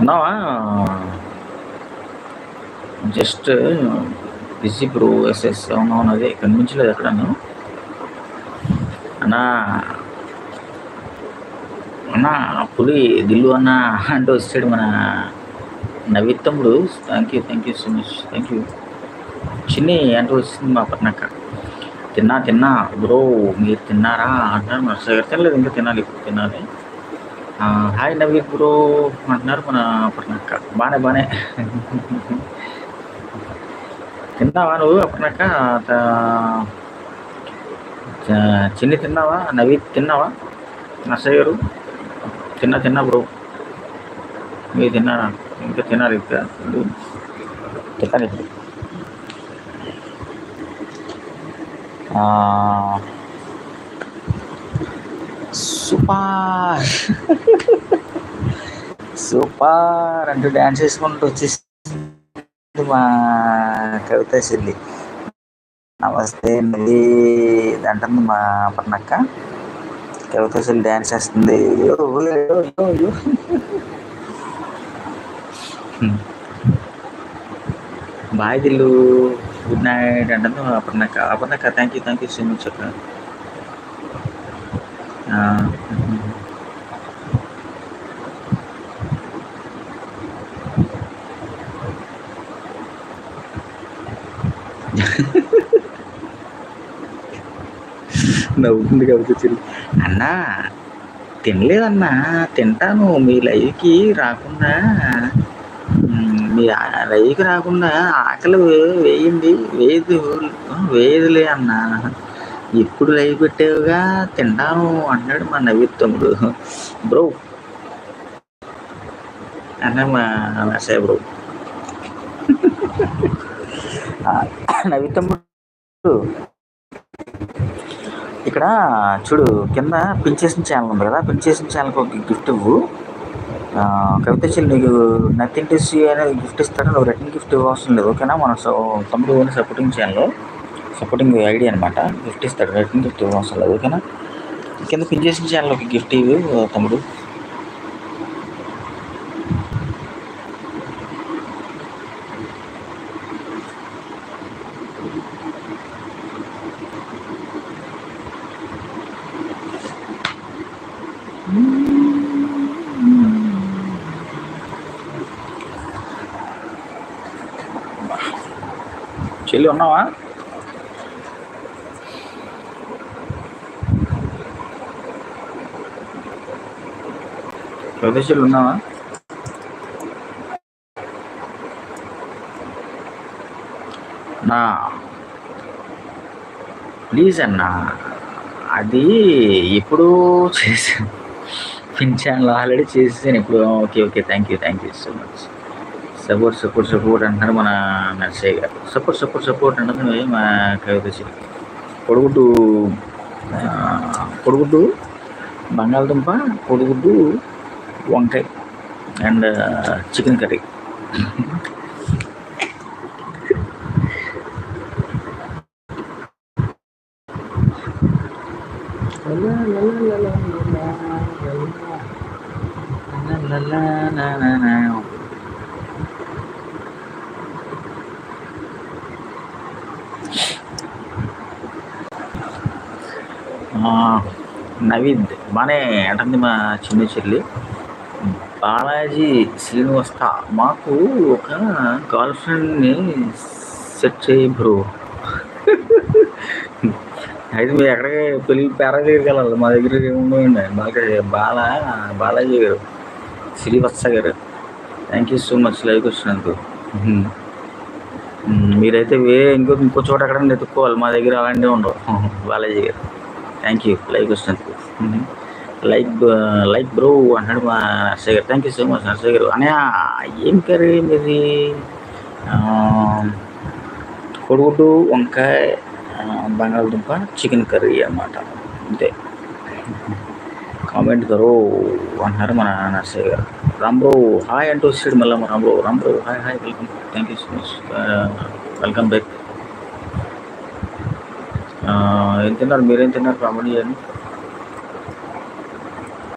ఉన్నావా? Just busy bro. SS అవునవును, అదే కనిపించలేదు ఎక్కడను. అన్నా అన్నా పులి దిల్లు అన్న అంటూ వచ్చాడు మన నవీత్ తమ్ముడు. Thank you so much, thank you. చిన్ని అంటూ వచ్చింది మా పట్నక్క. తిన్నా బ్రో, మీరు తిన్నారా అంటున్నారు మన సార్. తినలేదు, ఇంకా తినాలి, ఇప్పుడు తినాలి. హాయ్ నవీత్ బ్రో అంటున్నారు మన పట్నక్క. బానే తిన్నావా నువ్వు అప్పటినాక? చిన్ని తిన్నావా? నవీత్ తిన్నావా? నర్సయ్య గారు తిన్నా బ్రో. మీరు తిన్నారా? ఇంకా తినాలి, ఇంకా తినాలి ఇప్పుడు. సూపర్ సూపర్ అంటూ డ్యాన్స్ చేసుకుంటూ వచ్చేసి మా కవిత చెల్లి. నమస్తే మళ్ళీ అంటుంది మా పట్నక్క. కవిత చెల్లి డ్యాన్స్ చేస్తుంది. బాయ్ దిల్లు, గుడ్ నైట్ అంటుంది అపర్ణక్క. థ్యాంక్ యూ సో మచ్ అక్క. నవ్వుతుంది కాబట్టి చెల్లి. అన్నా తినలేదన్నా, తింటాను. మీ లైవ్కి రాకుండా, మీ లైవ్కి రాకుండా ఆకలి వేయదులే అన్నా. ఎప్పుడు లైవ్ పెట్టావుగా, తింటాను అన్నాడు మా నవీత్ తమ్ముడు. బ్రో అన్నా మా నర్సయ్య బ్రో. నవీత్ తమ్ముడు ఇక్కడ చూడు, కింద పిన్ ఛానల్ ఉంది కదా, పిన్ ఛానల్కి ఒక గిఫ్ట్ ఇవ్వు. కవిత చెల్లి నీకు నథింగ్ టు సీ అనేది గిఫ్ట్ ఇస్తాడు. నువ్వు రిటర్న్ గిఫ్ట్ ఇవ్వాల్సిన లేదు, ఓకేనా? మన తమ్ముడు సపోర్టింగ్ ఛానల్, సపోర్టింగ్ ఐడి అనమాట. గిఫ్ట్ ఇస్తాడు, రిటర్న్ గిఫ్ట్ ఇవ్వాల్సిన లేదు, ఓకేనా? కింద పిన్ ఛానల్ ఒక గిఫ్ట్ ఇవ్వు తమ్ముడు. చెల్లి ఉన్నావా? చెల్లి ఉన్నావా? నా ప్లీజ్ అన్నా, అది ఎప్పుడు చేశాను, పిన్ ఛానల్ ఆల్రెడీ చేసేసాను ఇప్పుడు. Okay thank you so much. Support అంటున్నారు మన నర్సయ్య గారు. సపోర్ట్ అంటుంది మా కవిత చెల్లి. పొడుగుడ్డు బంగాళదుంప, పొడుగుడ్డు వంకాయ అండ్ చికెన్ కర్రీ. నవీద్ బానే అంటుంది మా చిన్న చెల్లి. బాలాజీ శ్రీనివాస్తా, మాకు ఒక గర్ల్ ఫ్రెండ్ని సెట్ చేయి బ్రో. అయితే మీరు ఎక్కడికి పెళ్ళి పేర దగ్గరికి వెళ్ళాలి, మా దగ్గర ఏముండవండి. బాలాజీ గారు, శ్రీవత్స గారు, థ్యాంక్ యూ సో మచ్ లైవ్కి వచ్చినందుకు. మీరైతే ఇంకో చోట ఎక్కడ ఎత్తుక్కోవాలి, మా దగ్గర అలాంటివి ఉండవు. బాలాజీ గారు థ్యాంక్ యూ లైవ్కి వచ్చినందుకు. లైక్ బ్రో అన్నాడు మా నర్సయ్య గారు. Thank you so much Narsaiah గారు. అనే ఏం కర్రీ మీది? కొడుగుడ్డు వంకాయ బంగాళదుంప చికెన్ కర్రీ అన్నమాట, అంతే. కామెంట్ కరో అంటున్నారు మన నర్సయ్య గారు. రాంబ్రో హాయ్ అంటూ వచ్చాడు మళ్ళీ మా Ram bro hi welcome. Thank you so much, welcome back. ఏం తిన్నారు, మీరేం తిన్నారు కామెంట్ చేయండి.